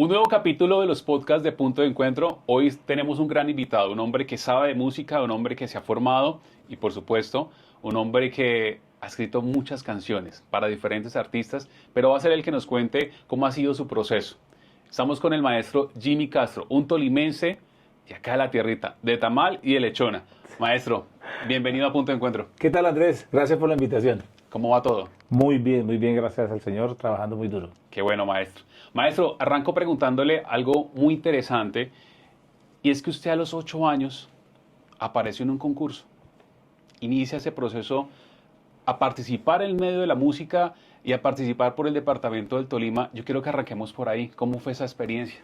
Un nuevo capítulo de los podcasts de Punto de Encuentro. Hoy tenemos un gran invitado, un hombre que sabe de música, un hombre que se ha formado y por supuesto un hombre que ha escrito muchas canciones para diferentes artistas, pero va a ser el que nos cuente cómo ha sido su proceso. Estamos con el maestro Jimmy Castro, un tolimense de acá de la tierrita, de Tamal y de Lechona. Maestro, bienvenido a Punto de Encuentro. ¿Qué tal, Andrés? Gracias por la invitación. ¿Cómo va todo? Muy bien, gracias al Señor, trabajando muy duro. Qué bueno, maestro. Maestro, arranco preguntándole algo muy interesante, y es que usted a los 8 años apareció en un concurso. Inicia ese proceso a participar en medio de la música y a participar por el departamento del Tolima. Yo quiero que arranquemos por ahí. ¿Cómo fue esa experiencia?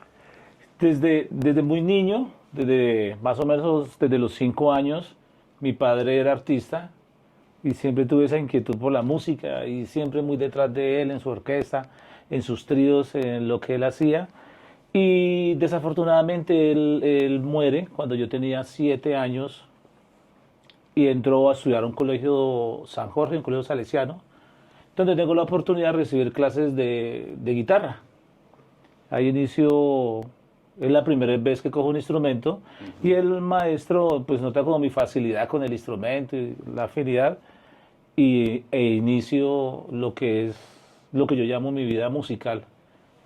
Desde muy niño, desde más o menos desde los 5 años, mi padre era artista y siempre tuve esa inquietud por la música y siempre muy detrás de él en su orquesta, en sus tríos, en lo que él hacía. Y desafortunadamente él muere cuando yo tenía 7 años y entró a estudiar a un colegio San Jorge, un colegio salesiano, donde tengo la oportunidad de recibir clases de guitarra. Ahí inicio, es la primera vez que cojo un instrumento y el maestro pues nota como mi facilidad con el instrumento y la afinidad e inicio lo que yo llamo mi vida musical,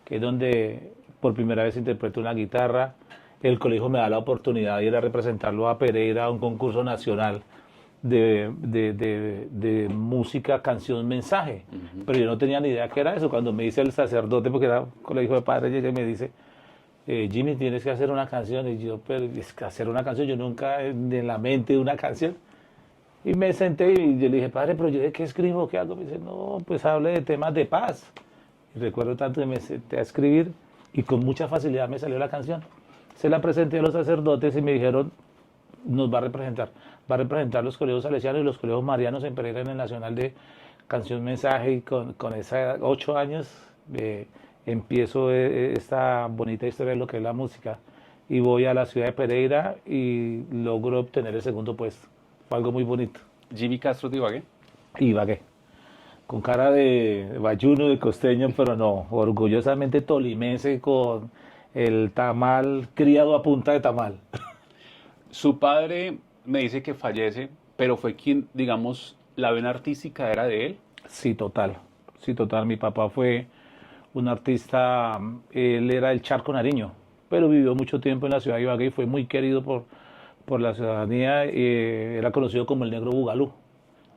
que es donde por primera vez interpreto una guitarra. El colegio me da la oportunidad de ir a representarlo a Pereira a un concurso nacional de música, canción, mensaje. Pero yo no tenía ni idea qué era eso. Cuando me dice el sacerdote, porque era colegio de padres, ella me dice, Jimmy, tienes que hacer una canción. Y yo, pero es que hacer una canción, yo nunca en la mente una canción. Y me senté y yo le dije, padre, pero yo de qué escribo, qué hago. Me dice, no, pues hable de temas de paz. Y recuerdo tanto que me senté a escribir y con mucha facilidad me salió la canción. Se la presenté a los sacerdotes y me dijeron, nos va a representar los colegios salesianos y los colegios marianos en Pereira en el Nacional de Canción Mensaje. Y con esa edad, 8 años, empiezo esta bonita historia de lo que es la música. Y voy a la ciudad de Pereira y logro obtener el segundo puesto. Fue algo muy bonito. Jimmy Castro de Ibagué. Ibagué. Con cara de bayuno, de costeño, pero no, orgullosamente tolimense con el tamal criado a punta de tamal. Su padre me dice que fallece, pero fue quien, digamos, la vena artística era de él. Sí, total. Sí, total. Mi papá fue un artista, él era el Charco Nariño, pero vivió mucho tiempo en la ciudad de Ibagué y fue muy querido por la ciudadanía. Era conocido como el Negro Bugalú.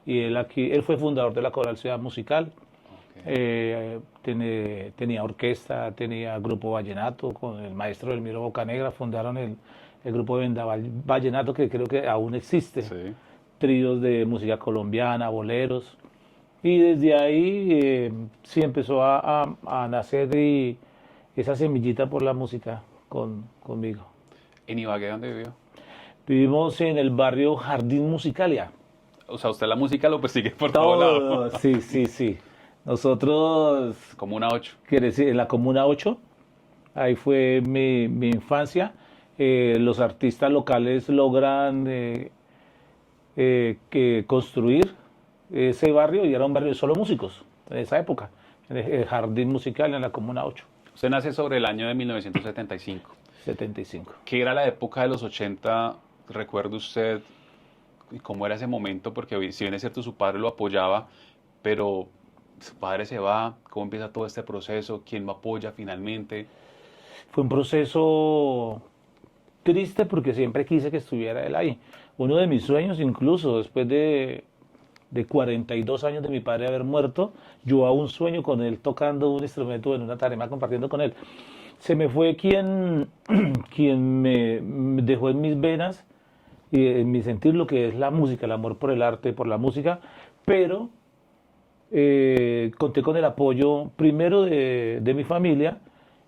Y él fue fundador de la Coral Ciudad Musical. Okay. Tenía orquesta, tenía grupo vallenato, con el maestro Elmiro Bocanegra fundaron el grupo de Vendaval Vallenato, que creo que aún existe. Sí. Tríos de música colombiana, boleros. Y desde ahí sí empezó a nacer esa semillita por la música conmigo. ¿En Ibagué dónde vivió? Vivimos en el barrio Jardín Musicalia. O sea, usted la música lo persigue por todos lados. Sí. Nosotros... Comuna 8. Quiere decir, en la Comuna 8, ahí fue mi infancia. Los artistas locales logran construir ese barrio, y era un barrio de solo músicos en esa época, en el Jardín Musical en la Comuna 8. Usted nace sobre el año de 1975. 75. ¿Qué era la época de los 80? ¿Recuerda usted cómo era ese momento? Porque si bien es cierto su padre lo apoyaba, pero su padre se va, ¿cómo empieza todo este proceso? ¿Quién lo apoya finalmente? Fue un proceso triste porque siempre quise que estuviera él ahí. Uno de mis sueños, incluso después de 42 años de mi padre haber muerto, yo aún sueño con él tocando un instrumento en una tarima, compartiendo con él. Se me fue quien me dejó en mis venas y en mi sentir lo que es la música, el amor por el arte, por la música, pero conté con el apoyo primero de mi familia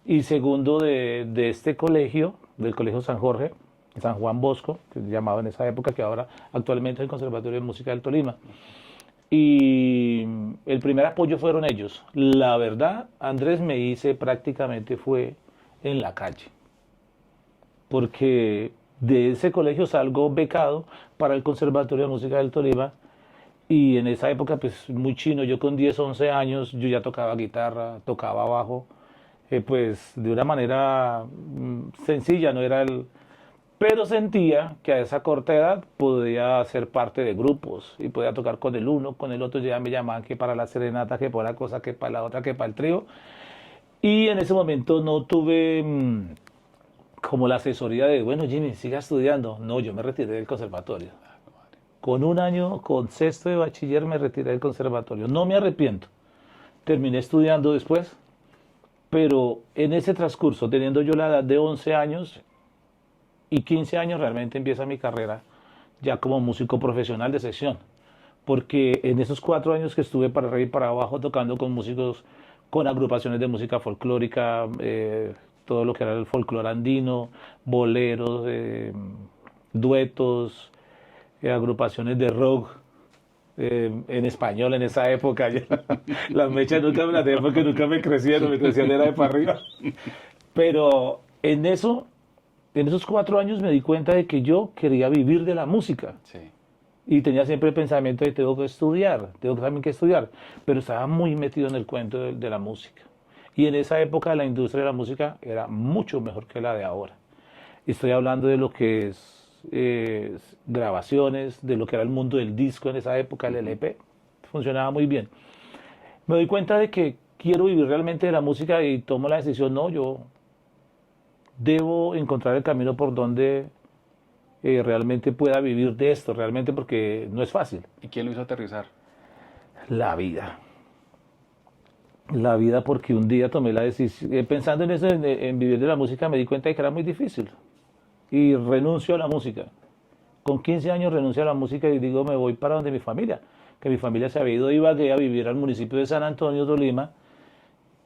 y segundo de este colegio, del Colegio San Jorge, San Juan Bosco, que se llamaba en esa época, que ahora actualmente es el Conservatorio de Música del Tolima. Y el primer apoyo fueron ellos. La verdad, Andrés, me hice prácticamente fue en la calle, porque de ese colegio salgo becado para el Conservatorio de Música del Tolima, y en esa época pues muy chino, yo con 10, 11 años yo ya tocaba guitarra, tocaba bajo, pues de una manera sencilla, no era el... Pero sentía que a esa corta edad podía ser parte de grupos y podía tocar con el uno, con el otro, ya me llamaban que para la serenata, que para la cosa, que para la otra, que para el trío. Y en ese momento no tuve como la asesoría de, bueno, Jimmy, siga estudiando. No, yo me retiré del conservatorio. Con un año, con sexto de bachiller, me retiré del conservatorio. No me arrepiento. Terminé estudiando después, pero en ese transcurso, teniendo yo la edad de 11 años y 15 años, realmente empieza mi carrera ya como músico profesional de sección. Porque en esos 4 años que estuve para arriba y para abajo tocando con músicos, con agrupaciones de música folclórica, todo lo que era el folclore andino, boleros, duetos, agrupaciones de rock en español en esa época. Las mechas nunca me las dejé porque nunca me crecieron era de para arriba. Pero en eso, en esos 4 años me di cuenta de que yo quería vivir de la música. Sí. Y tenía siempre el pensamiento de tengo que estudiar, tengo también que estudiar. Pero estaba muy metido en el cuento de la música. Y en esa época la industria de la música era mucho mejor que la de ahora. Estoy hablando de lo que es grabaciones, de lo que era el mundo del disco en esa época, el LP. Funcionaba muy bien. Me doy cuenta de que quiero vivir realmente de la música y tomo la decisión, no, yo debo encontrar el camino por donde realmente pueda vivir de esto, realmente porque no es fácil. ¿Y quién lo hizo aterrizar? La vida. La vida, porque un día tomé la decisión, pensando en eso, en vivir de la música, me di cuenta de que era muy difícil. Y renuncio a la música. Con 15 años renuncio a la música y digo, me voy para donde mi familia. Que mi familia se había ido de Ibagué a vivir al municipio de San Antonio, Tolima.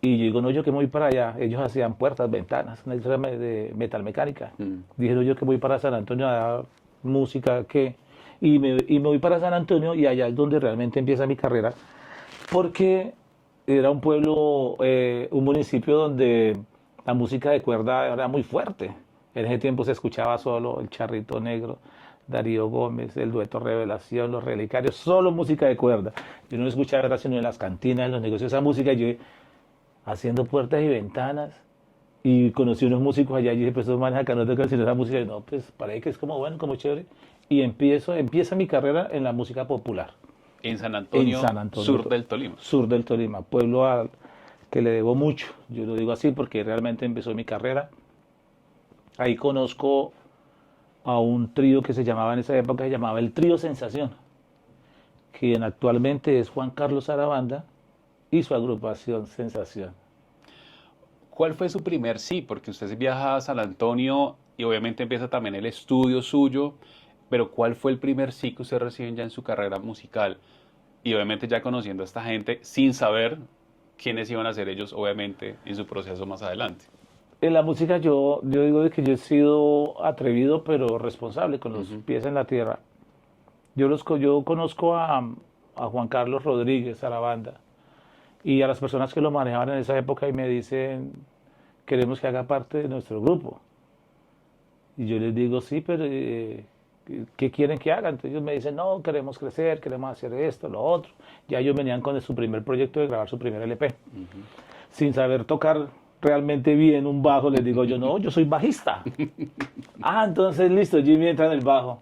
Y yo digo, no, yo que me voy para allá. Ellos hacían puertas, ventanas, una industria de metalmecánica. Dijeron yo que voy para San Antonio a dar música, ¿qué? Y me voy para San Antonio y allá es donde realmente empieza mi carrera. Porque era un pueblo, un municipio donde la música de cuerda era muy fuerte. En ese tiempo se escuchaba solo el Charrito Negro, Darío Gómez, el Dueto Revelación, Los Relicarios, solo música de cuerda. Yo no escuchaba era sino en las cantinas, en los negocios, esa música. Yo haciendo puertas y ventanas y conocí unos músicos allá y dije, pues esos manes acá no tocan sino esa música. Y no, pues parece que es como bueno, como chévere. Y empieza mi carrera en la música popular. En San Antonio, sur del Tolima. Sur del Tolima, pueblo al que le debo mucho. Yo lo digo así porque realmente empezó mi carrera. Ahí conozco a un trío que se llamaba en esa época, se llamaba el Trío Sensación, quien actualmente es Juan Carlos Arabanda y su agrupación Sensación. ¿Cuál fue su primer sí? Porque usted viaja a San Antonio y obviamente empieza también el estudio suyo, pero ¿cuál fue el primer sí que usted recibe ya en su carrera musical? Y obviamente ya conociendo a esta gente sin saber quiénes iban a ser ellos, obviamente, en su proceso más adelante. En la música yo digo de que yo he sido atrevido pero responsable, con los pies en la tierra. Yo conozco a Juan Carlos Rodríguez, a la banda, y a las personas que lo manejaban en esa época y me dicen, queremos que haga parte de nuestro grupo. Y yo les digo, sí, pero ¿qué quieren que haga? Entonces ellos me dicen, no, queremos crecer, queremos hacer esto, lo otro. Ya ellos venían con su primer proyecto de grabar su primer LP. Sin saber tocar realmente bien un bajo, les digo yo, no, yo soy bajista. Entonces listo, Jimmy entra en el bajo.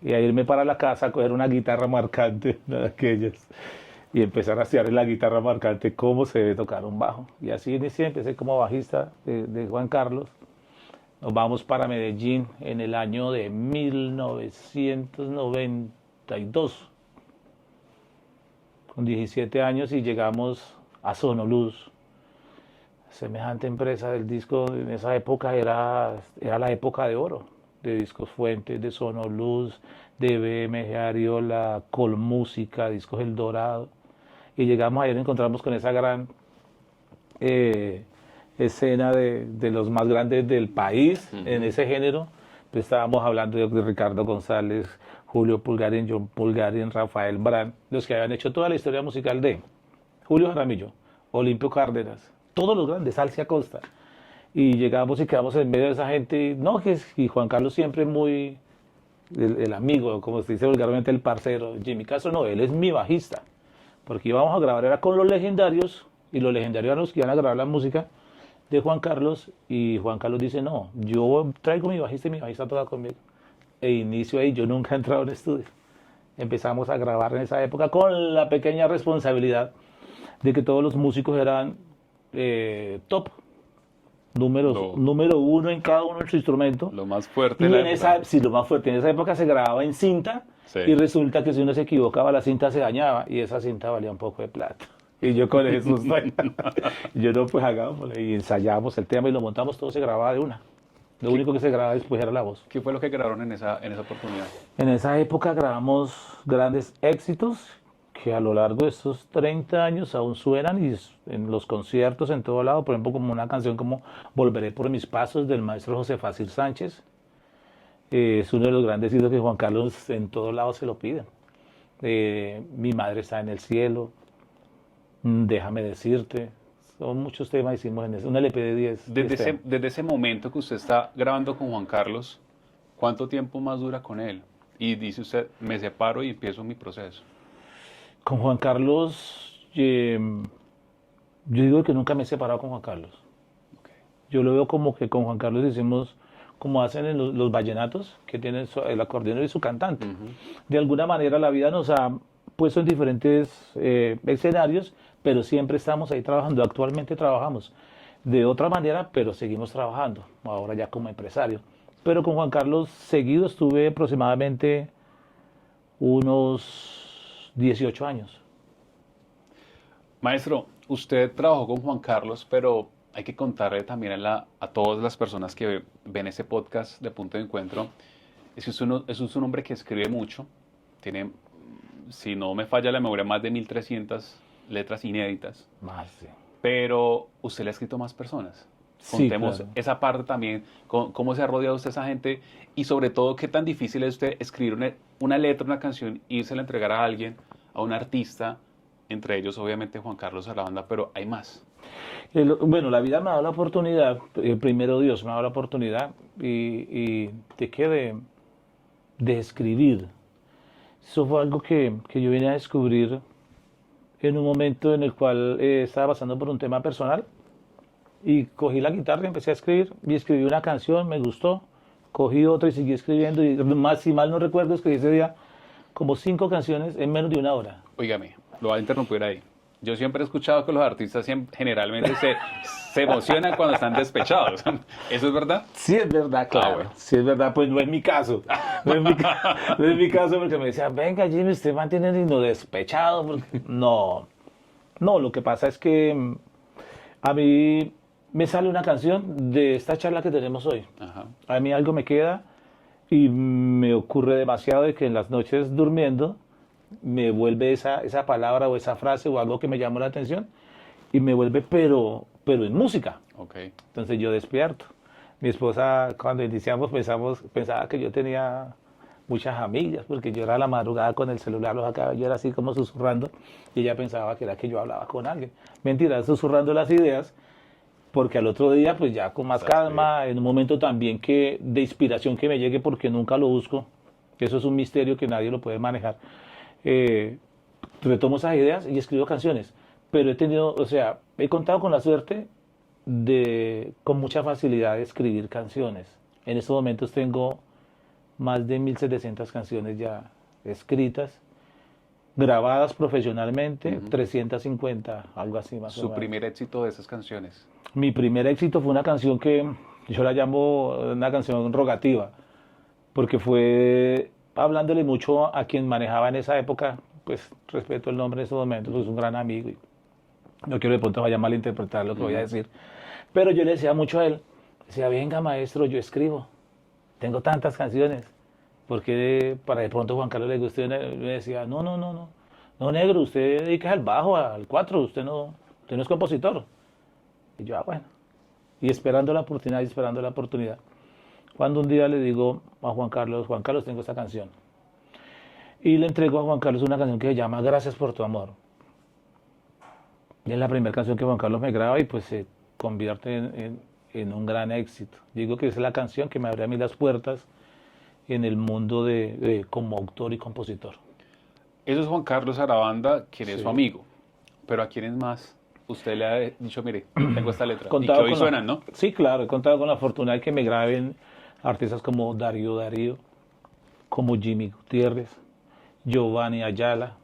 Y a irme para la casa a coger una guitarra marcante, una de aquellas, y empezar a hacer en la guitarra marcante cómo se debe tocar un bajo. Y así inicié, empecé como bajista de Juan Carlos. Nos vamos para Medellín en el año de 1992, con 17 años, y llegamos a Sonoluz. Semejante empresa del disco en esa época era la época de oro, de Discos Fuentes, de Sonoluz, de BMG Ariola, Colmúsica, Discos El Dorado. Y llegamos ahí, nos encontramos con esa gran escena de los más grandes del país en ese género. Pues estábamos hablando de Ricardo González, Julio Pulgarín, John Pulgarín, Rafael Brand, los que habían hecho toda la historia musical de Julio Jaramillo, Olimpio Cárdenas, todos los grandes, Alcia Costa. Y llegamos y quedamos en medio de esa gente, y Juan Carlos siempre muy, el amigo, como se dice vulgarmente, el parcero. Jimmy Castro no, él es mi bajista, porque íbamos a grabar, era con Los Legendarios, y Los Legendarios eran los que iban a grabar la música. de Juan Carlos y Juan Carlos dice, no, yo traigo mi bajista y mi bajista toca conmigo. E inicio ahí, yo nunca he entrado en estudio. Empezamos a grabar en esa época con la pequeña responsabilidad de que todos los músicos eran top, número uno en cada uno de su instrumento. Lo más fuerte Y de la en época. esa, sí, lo más fuerte, en esa época se grababa en cinta Sí. y resulta que si uno se equivocaba la cinta se dañaba y esa cinta valía un poco de plata. Y yo con eso, yo no, pues hagámoslo y ensayamos el tema y lo montamos, todo se grababa de una. Lo único que se grababa después era la voz. ¿Qué fue lo que grabaron en esa oportunidad? En esa época grabamos grandes éxitos que a lo largo de estos 30 años aún suenan y en los conciertos en todo lado, por ejemplo, como una canción como Volveré por mis pasos del maestro José Fácil Sánchez. Es uno de los grandes hitos que Juan Carlos en todos lados se lo piden. Mi madre está en el cielo, Déjame decirte. Son muchos temas hicimos en eso. Un LP de 10. Desde ese momento que usted está grabando con Juan Carlos, ¿cuánto tiempo más dura con él? Y dice usted, me separo y empiezo mi proceso. Con Juan Carlos, yo digo que nunca me he separado con Juan Carlos. Okay. Yo lo veo como que con Juan Carlos hicimos, como hacen en los vallenatos, que tienen el acordeón y su cantante. De alguna manera la vida nos ha puesto en diferentes escenarios, pero siempre estamos ahí trabajando. Actualmente trabajamos de otra manera, pero seguimos trabajando, ahora ya como empresario. Pero con Juan Carlos seguido estuve aproximadamente unos 18 años. Maestro, usted trabajó con Juan Carlos, pero hay que contarle también a todas las personas que ven ese podcast de Punto de Encuentro, es un hombre que escribe mucho, tiene, si no me falla la memoria, más de 1.300 letras inéditas. Más, sí. Pero usted le ha escrito a más personas. Sí, Contemos claro. esa parte también, cómo se ha rodeado usted esa gente y sobre todo qué tan difícil es usted escribir una letra, una canción, e irse a entregar a alguien, a un artista, entre ellos obviamente Juan Carlos Arabanda, pero hay más. Bueno, la vida me ha dado la oportunidad, primero Dios me ha dado la oportunidad y de qué, de escribir. Eso fue algo que yo vine a descubrir en un momento en el cual estaba pasando por un tema personal y cogí la guitarra y empecé a escribir y escribí una canción, me gustó, cogí otra y seguí escribiendo y más, si mal no recuerdo, escribí ese día como 5 canciones en menos de una hora. Óigame, lo voy a interrumpir ahí. Yo siempre he escuchado que los artistas generalmente se emocionan cuando están despechados. ¿Eso es verdad? Sí, es verdad, claro. bueno. Sí, es verdad, pues no es mi caso. No es no es mi caso porque me decían, venga, Jimmy, usted mantiene lindo despechado. No, no, lo que pasa es que a mí me sale una canción de esta charla que tenemos hoy. Ajá. A mí algo me queda y me ocurre demasiado de que en las noches durmiendo me vuelve esa palabra o esa frase o algo que me llamó la atención y me vuelve, pero en música. Ok. Entonces yo despierto. Mi esposa, cuando iniciamos, pensaba que yo tenía muchas amigas, porque yo era a la madrugada con el celular, los acá, yo era así como susurrando, y ella pensaba que era que yo hablaba con alguien. Mentira, susurrando las ideas, porque al otro día, pues ya con más calma, en un momento también de inspiración que me llegue, porque nunca lo busco, eso es un misterio que nadie lo puede manejar. Retomo esas ideas y escribo canciones, pero he tenido, o sea, he contado con la suerte con mucha facilidad de escribir canciones. En estos momentos tengo más de 1.700 canciones ya escritas, grabadas profesionalmente, 350, algo así más o Su menos. primer éxito de esas canciones. Mi primer éxito fue una canción que yo la llamo una canción rogativa, porque fue hablándole mucho a quien manejaba en esa época, pues respeto el nombre en ese momento, pues es un gran amigo y no quiero de pronto vaya a malinterpretar lo que voy a decir, pero yo le decía mucho a él, decía, venga maestro, yo escribo, tengo tantas canciones, porque para de pronto Juan Carlos le guste, me decía, no negro, usted dedica al bajo, al cuatro, usted no es compositor. Y yo, bueno, y esperando la oportunidad, cuando un día le digo a Juan Carlos, tengo esta canción, y le entrego a Juan Carlos una canción que se llama Gracias por tu amor. Y es la primera canción que Juan Carlos me graba y pues se convierte en un gran éxito. Digo que es la canción que me abre a mí las puertas en el mundo como autor y compositor. Eso es Juan Carlos Arabanda, quien es Sí. su amigo. Pero ¿a quiénes más usted le ha dicho, mire, tengo esta letra? Y que Contado hoy con suenan, ¿no? Sí, claro, he contado con la fortuna de que me graben artistas como Darío, como Jimmy Gutiérrez, Giovanni Ayala,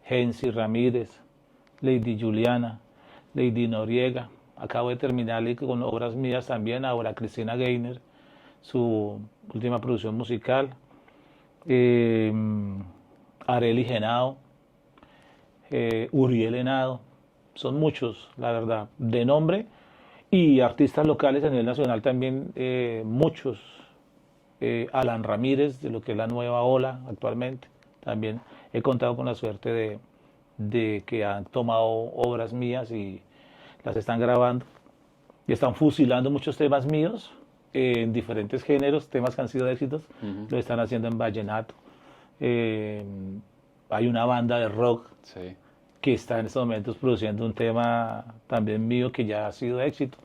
Gensi Ramírez, Lady Juliana, Lady Noriega. Acabo de terminar con obras mías también, ahora Cristina Gaynor, su última producción musical, eh, Arely Genao, Uriel Henao, son muchos, la verdad, de nombre, y artistas locales a nivel nacional también, muchos. Alan Ramírez, de lo que es la nueva ola actualmente, también he contado con la suerte de que han tomado obras mías y las están grabando y están fusilando muchos temas míos en diferentes géneros, temas que han sido éxitos, lo están haciendo en vallenato. Hay una banda de rock Sí. que está en estos momentos produciendo un tema también mío que ya ha sido éxito.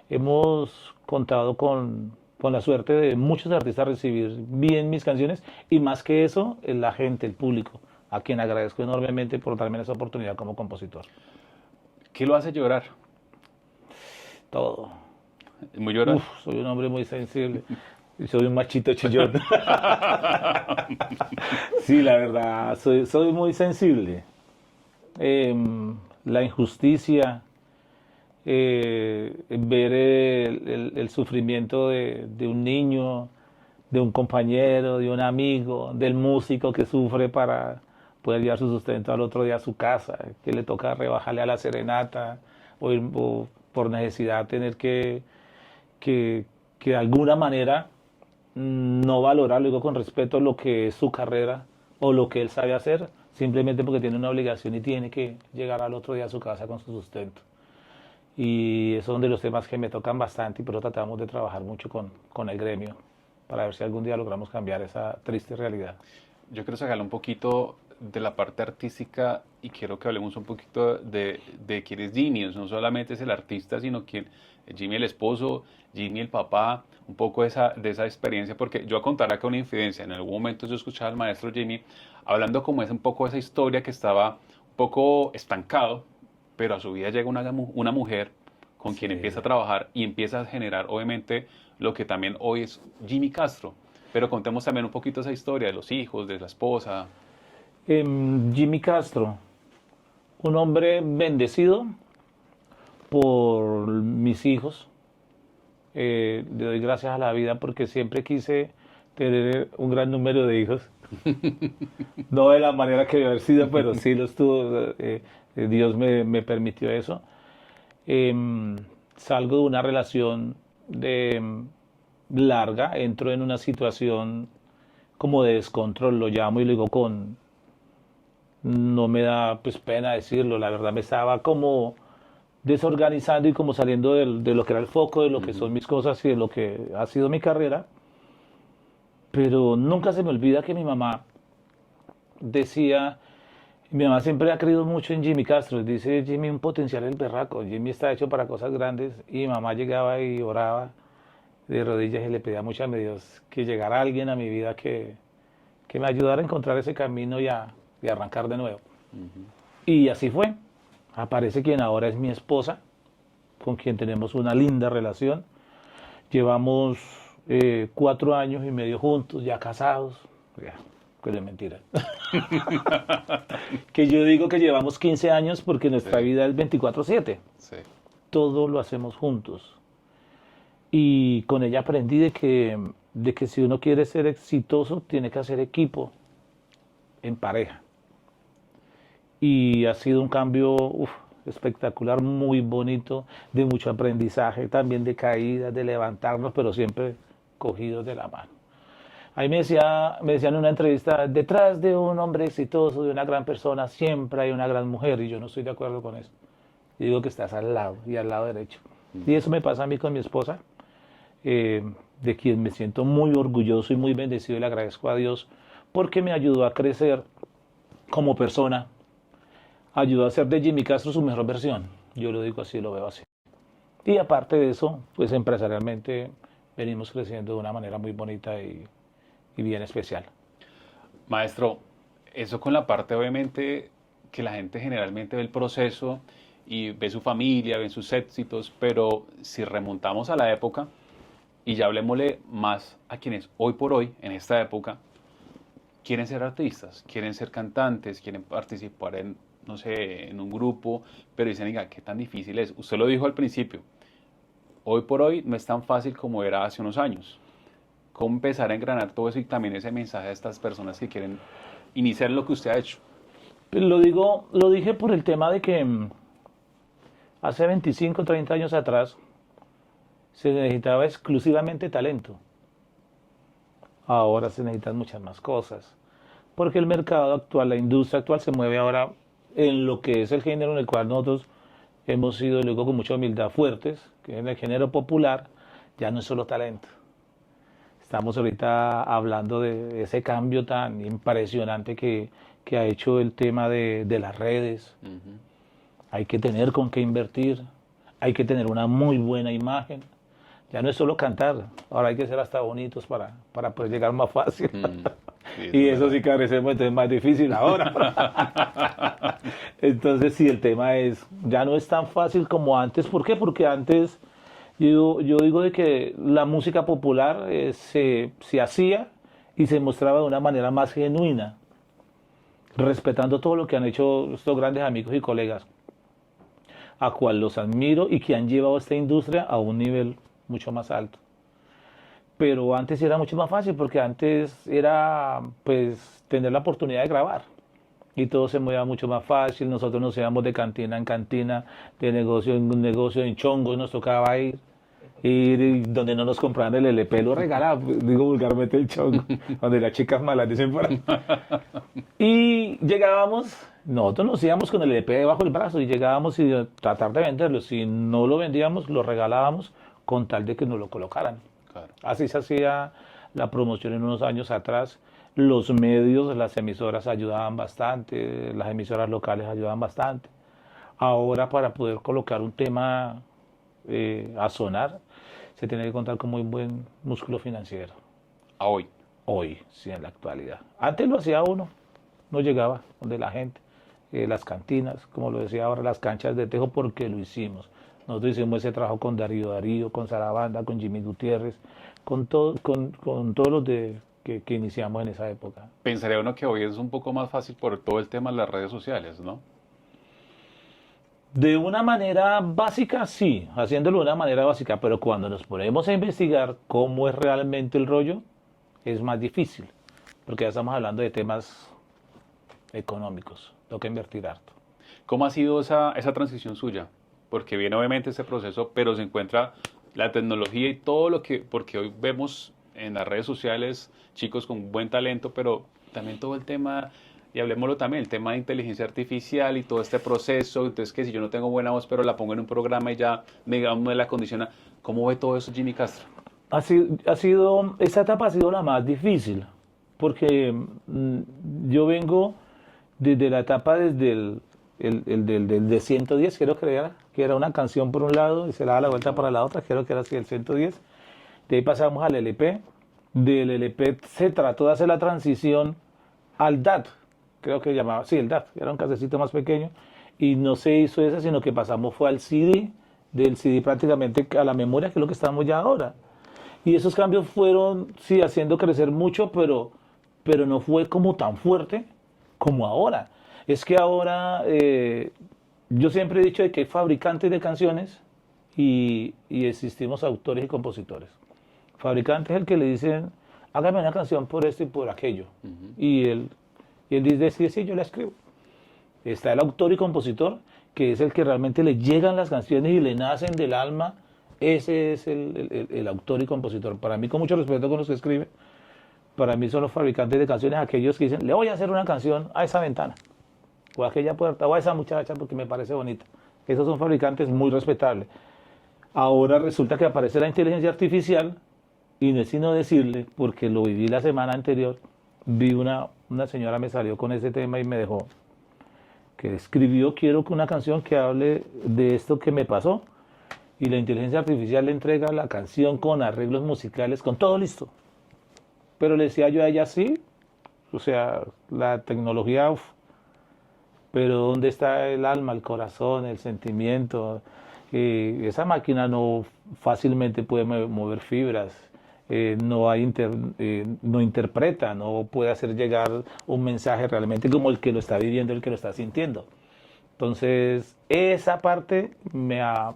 Hemos contado con la suerte de muchos artistas recibir bien mis canciones y más que eso, la gente, el público, a quien agradezco enormemente por darme esa oportunidad como compositor. ¿Qué lo hace llorar? Todo. ¿Muy llorón? Uf, soy un hombre muy sensible. Y soy un machito chillón. Sí, la verdad, soy muy sensible. La injusticia, ver el sufrimiento de un niño, de un compañero, de un amigo, del músico que sufre para poder llevar su sustento al otro día a su casa, que le toca rebajarle a la serenata o por necesidad tener que de alguna manera no valorar, luego con respeto lo que es su carrera o lo que él sabe hacer, simplemente porque tiene una obligación y tiene que llegar al otro día a su casa con su sustento. Y esos son de los temas que me tocan bastante y por eso tratamos de trabajar mucho con el gremio para ver si algún día logramos cambiar esa triste realidad. Yo quiero sacarle un poquito de la parte artística y quiero que hablemos un poquito de quién es Jimmy. No solamente es el artista, sino quién Jimmy el esposo, Jimmy el papá, un poco de esa experiencia, porque yo voy a contar acá una infidencia. En algún momento yo escuchaba al maestro Jimmy hablando como es un poco de esa historia que estaba un poco estancado, pero a su vida llega una mujer con quien Sí. empieza a trabajar y empieza a generar obviamente lo que también hoy es Jimmy Castro. Pero contemos también un poquito esa historia de los hijos, de la esposa. Jimmy Castro, un hombre bendecido por mis hijos. Le doy gracias a la vida porque siempre quise tener un gran número de hijos. No de la manera que debe haber sido, pero sí los tuvo. Dios me permitió eso. Salgo de una relación larga, entro en una situación como de descontrol, lo llamo y lo digo no me da pues pena decirlo, la verdad me estaba como desorganizando y como saliendo de lo que era el foco, de lo que son mis cosas y de lo que ha sido mi carrera. Pero nunca se me olvida que mi mamá decía, mi mamá siempre ha creído mucho en Jimmy Castro, dice Jimmy un potencial el berraco, Jimmy está hecho para cosas grandes y mi mamá llegaba y oraba de rodillas y le pedía mucho a mi Dios que llegara alguien a mi vida que me ayudara a encontrar ese camino y arrancar de nuevo. Y así fue. Aparece quien ahora es mi esposa, con quien tenemos una linda relación. Llevamos 4 años y medio juntos, ya casados. Ya, que de mentira. Que yo digo que llevamos 15 años porque nuestra Sí. vida es 24/7. Sí. Todo lo hacemos juntos. Y con ella aprendí de que si uno quiere ser exitoso, tiene que hacer equipo en pareja. Y ha sido un cambio espectacular, muy bonito, de mucho aprendizaje, también de caídas, de levantarnos, pero siempre cogidos de la mano. Ahí me decían en una entrevista, detrás de un hombre exitoso, de una gran persona, siempre hay una gran mujer, y yo no estoy de acuerdo con eso. Yo digo que estás al lado, y al lado derecho. Y eso me pasa a mí con mi esposa, de quien me siento muy orgulloso y muy bendecido, y le agradezco a Dios, porque me ayudó a crecer como persona, ayudó a hacer de Jimmy Castro su mejor versión. Yo lo digo así, lo veo así. Y aparte de eso, pues empresarialmente venimos creciendo de una manera muy bonita y bien especial. Maestro, eso con la parte obviamente que la gente generalmente ve el proceso y ve su familia, ve sus éxitos, pero si remontamos a la época, y ya hablemosle más a quienes hoy por hoy, en esta época, quieren ser artistas, quieren ser cantantes, quieren participar en, no sé, en un grupo, pero dicen, "Oiga, qué tan difícil es". Usted lo dijo al principio, hoy por hoy no es tan fácil como era hace unos años. ¿Cómo empezar a engranar todo eso y también ese mensaje a estas personas que quieren iniciar lo que usted ha hecho? Lo dije por el tema de que hace 25, 30 años atrás se necesitaba exclusivamente talento. Ahora se necesitan muchas más cosas. Porque el mercado actual, la industria actual se mueve ahora en lo que es el género en el cual nosotros hemos sido, luego con mucha humildad, fuertes, que es el género popular, ya no es solo talento. Estamos ahorita hablando de ese cambio tan impresionante que ha hecho el tema de las redes. Ujú. Hay que tener con qué invertir, hay que tener una muy buena imagen. Ya no es solo cantar, ahora hay que ser hasta bonitos para poder llegar más fácil. Sí, Y es eso verdad. sí carecemos, entonces es más difícil ahora. Entonces sí, el tema es, ya no es tan fácil como antes. ¿Por qué? Porque antes yo digo de que la música popular se hacía y se mostraba de una manera más genuina, respetando todo lo que han hecho estos grandes amigos y colegas, a cual los admiro y que han llevado esta industria a un nivel mucho más alto. Pero antes era mucho más fácil porque antes era pues tener la oportunidad de grabar y todo se movía mucho más fácil. Nosotros nos íbamos de cantina en cantina, de negocio en negocio, en chongos nos tocaba ir. Y donde no nos compraban el LP lo regalaba, digo vulgarmente el chongo, donde las chicas malas dicen por ahí. Y llegábamos, nosotros nos íbamos con el LP debajo del brazo y llegábamos y tratar de venderlo. Si no lo vendíamos, lo regalábamos con tal de que nos lo colocaran. Claro. Así se hacía la promoción en unos años atrás. Los medios, las emisoras ayudaban bastante, las emisoras locales ayudaban bastante. Ahora para poder colocar un tema a sonar, se tiene que contar con muy buen músculo financiero. A hoy. Hoy, sí, en la actualidad. Antes lo hacía uno, no llegaba donde la gente, las cantinas, como lo decía ahora, las canchas de tejo, porque lo hicimos. Nosotros hicimos ese trabajo con Darío, con Sarabanda, con Jimmy Gutiérrez, con todos los que iniciamos en esa época. Pensaría uno que hoy es un poco más fácil por todo el tema de las redes sociales, ¿no? De una manera básica, sí, haciéndolo de una manera básica, pero cuando nos ponemos a investigar cómo es realmente el rollo, es más difícil, porque ya estamos hablando de temas económicos, toca invertir harto. ¿Cómo ha sido esa transición suya? Porque viene obviamente ese proceso, pero se encuentra la tecnología y todo lo que, porque hoy vemos en las redes sociales chicos con buen talento, pero también todo el tema, y hablemoslo también, el tema de inteligencia artificial y todo este proceso, entonces que si yo no tengo buena voz, pero la pongo en un programa y ya me la condiciona, ¿cómo ve todo eso Jimmy Castro? Esta etapa ha sido la más difícil, porque yo vengo desde la etapa desde el de 110, creo que era una canción por un lado y se la da la vuelta para la otra, creo que era así el 110. De ahí pasamos al LP. Del LP se trató de hacer la transición al DAT, creo que llamaba, sí, el DAT, era un casecito más pequeño, y no se hizo esa, sino que pasamos fue al CD, del CD prácticamente a la memoria, que es lo que estamos ya ahora. Y esos cambios fueron, sí, haciendo crecer mucho, pero no fue como tan fuerte como ahora. Es que ahora, yo siempre he dicho de que hay fabricantes de canciones y existimos autores y compositores. Fabricante es el que le dicen, hágame una canción por esto y por aquello. Y él dice, sí, sí, yo la escribo. Está el autor y compositor, que es el que realmente le llegan las canciones y le nacen del alma. Ese es el autor y compositor. Para mí, con mucho respeto con los que escriben, para mí son los fabricantes de canciones aquellos que dicen, le voy a hacer una canción a esa ventana, o a aquella puerta, o a esa muchacha porque me parece bonita. Esos son fabricantes muy respetables. Ahora resulta que aparece la inteligencia artificial y no es sino decirle, porque lo viví la semana anterior, vi una señora me salió con ese tema y me dejó, que escribió, quiero que una canción que hable de esto que me pasó, y la inteligencia artificial le entrega la canción con arreglos musicales, con todo listo. Pero le decía yo a ella, sí, o sea, la tecnología pero ¿dónde está el alma, el corazón, el sentimiento? Esa máquina no fácilmente puede mover fibras, no interpreta, no puede hacer llegar un mensaje realmente como el que lo está viviendo, el que lo está sintiendo. Entonces, esa parte me ha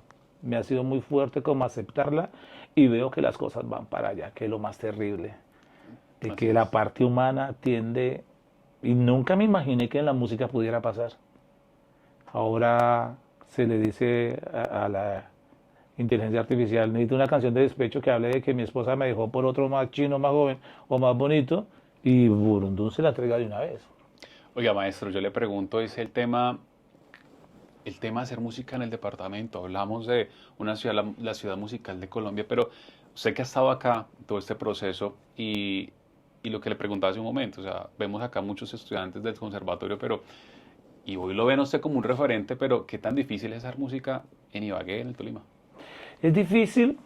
sido muy fuerte como aceptarla y veo que las cosas van para allá, que es lo más terrible, de Así que la es. parte humana tiende, y nunca me imaginé que en la música pudiera pasar. Ahora se le dice a la inteligencia artificial, necesito una canción de despecho que hable de que mi esposa me dejó por otro más chino, más joven o más bonito, y Burundún se la entrega de una vez. Oiga, maestro, yo le pregunto, es el tema de hacer música en el departamento. Hablamos de una ciudad, la ciudad musical de Colombia, pero usted que ha estado acá en todo este proceso y lo que le preguntaba hace un momento, o sea, vemos acá muchos estudiantes del conservatorio, pero, y hoy lo ven a usted como un referente, pero ¿qué tan difícil es hacer música en Ibagué, en el Tolima? Es difícil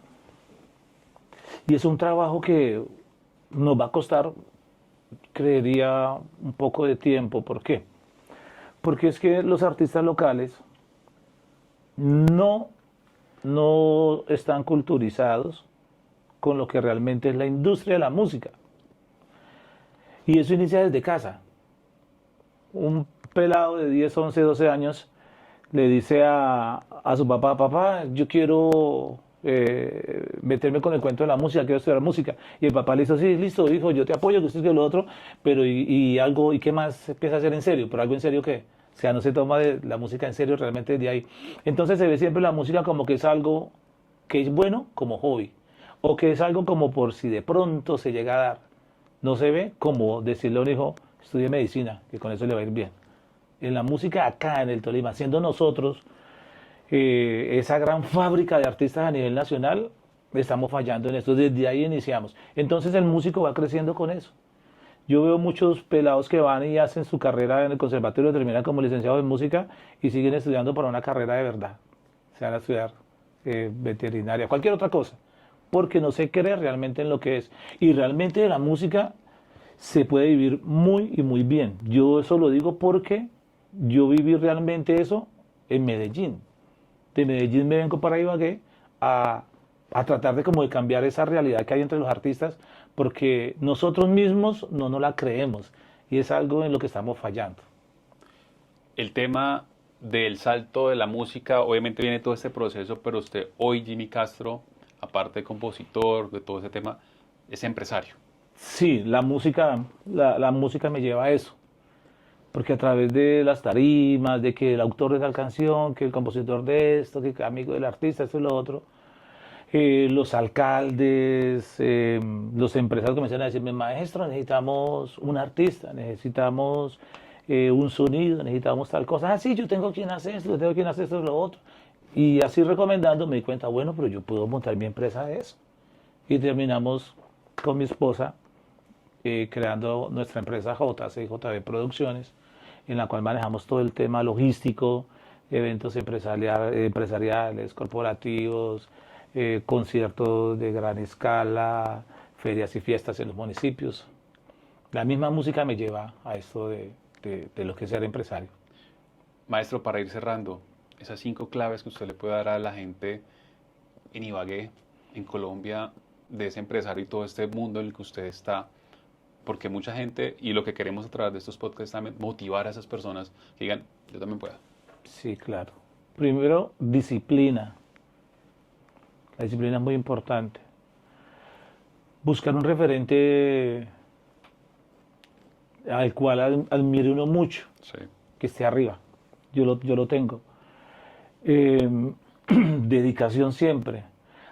y es un trabajo que nos va a costar, creería, un poco de tiempo. ¿Por qué? Porque es que los artistas locales no, no están culturizados con lo que realmente es la industria de la música. Y eso inicia desde casa. Un pelado de 10, 11, 12 años le dice a su papá, papá, yo quiero meterme con el cuento de la música, quiero estudiar música. Y el papá le dice, sí, listo, hijo, yo te apoyo, que esto que lo otro, pero y algo, ¿y qué más empieza a hacer en serio? ¿Pero algo en serio qué? O sea, no se toma la música en serio realmente de ahí. Entonces se ve siempre la música como que es algo que es bueno como hobby, o que es algo como por si de pronto se llega a dar. No se ve como decirle a un hijo, estudie medicina, que con eso le va a ir bien. En la música acá en el Tolima, siendo nosotros esa gran fábrica de artistas a nivel nacional, estamos fallando en esto, desde ahí iniciamos. Entonces el músico va creciendo con eso. Yo veo muchos pelados que van y hacen su carrera en el conservatorio, terminan como licenciados en música y siguen estudiando para una carrera de verdad. Se van a estudiar veterinaria, cualquier otra cosa, porque no se cree realmente en lo que es. Y realmente de la música se puede vivir muy y muy bien. Yo eso lo digo porque yo viví realmente eso en Medellín. De Medellín me vengo para Ibagué a, a tratar de como de cambiar esa realidad que hay entre los artistas, porque nosotros mismos no nos la creemos y es algo en lo que estamos fallando. El tema del salto de la música, obviamente viene todo este proceso, pero usted hoy, Jimmy Castro, aparte de compositor, de todo ese tema, es empresario. Sí, la música me lleva a eso, porque a través de las tarimas, de que el autor de tal canción, que el compositor de esto, que el amigo del artista, esto y lo otro, los alcaldes, los empresarios comienzan a decirme, maestro, necesitamos un artista, necesitamos un sonido, necesitamos tal cosa. Ah, sí, yo tengo quien hace esto, yo tengo quien hace esto y lo otro. Y así recomendando me di cuenta, bueno, pero yo puedo montar mi empresa de eso. Y terminamos con mi esposa creando nuestra empresa JCJB Producciones, en la cual manejamos todo el tema logístico, eventos empresariales, corporativos, conciertos de gran escala, ferias y fiestas en los municipios. La misma música me lleva a esto de lo que es ser empresario. Maestro, para ir cerrando, esas 5 claves que usted le puede dar a la gente en Ibagué, en Colombia, de ese empresario y todo este mundo en el que usted está, porque mucha gente, y lo que queremos a través de estos podcasts también, motivar a esas personas que digan, yo también puedo. Sí, claro. Primero, disciplina. La disciplina es muy importante. Buscar un referente al cual admire uno mucho, Sí. que esté arriba. Yo lo tengo. Dedicación siempre.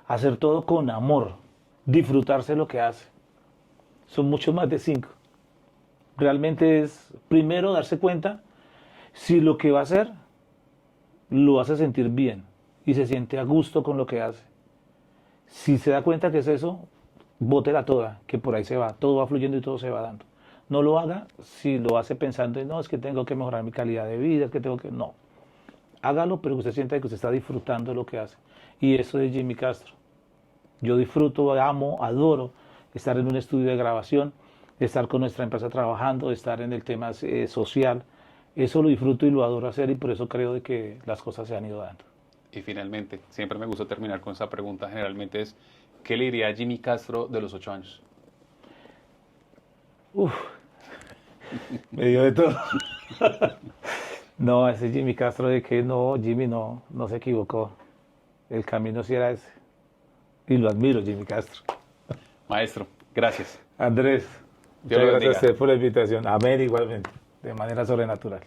Hacer todo con amor. Disfrutarse lo que hace. Son mucho más de 5. Realmente es, primero, darse cuenta si lo que va a hacer lo hace sentir bien y se siente a gusto con lo que hace. Si se da cuenta que es eso, bótela toda, que por ahí se va, todo va fluyendo y todo se va dando. No lo haga si lo hace pensando en, no, es que tengo que mejorar mi calidad de vida, es que tengo que... No, hágalo, pero que usted sienta que usted está disfrutando de lo que hace. Y eso es Jimmy Castro. Yo disfruto, amo, adoro estar en un estudio de grabación, estar con nuestra empresa trabajando, estar en el tema social, eso lo disfruto y lo adoro hacer y por eso creo de que las cosas se han ido dando. Y finalmente, siempre me gusta terminar con esa pregunta, generalmente es, ¿qué le diría a Jimmy Castro de los 8 años? Uf, me dio de todo. No, ese Jimmy Castro de que no, Jimmy no se equivocó. El camino sí era ese. Y lo admiro, Jimmy Castro. Maestro, gracias. Andrés, Dios muchas lo gracias a bendiga. usted por la invitación. Amén, igualmente, de manera sobrenatural.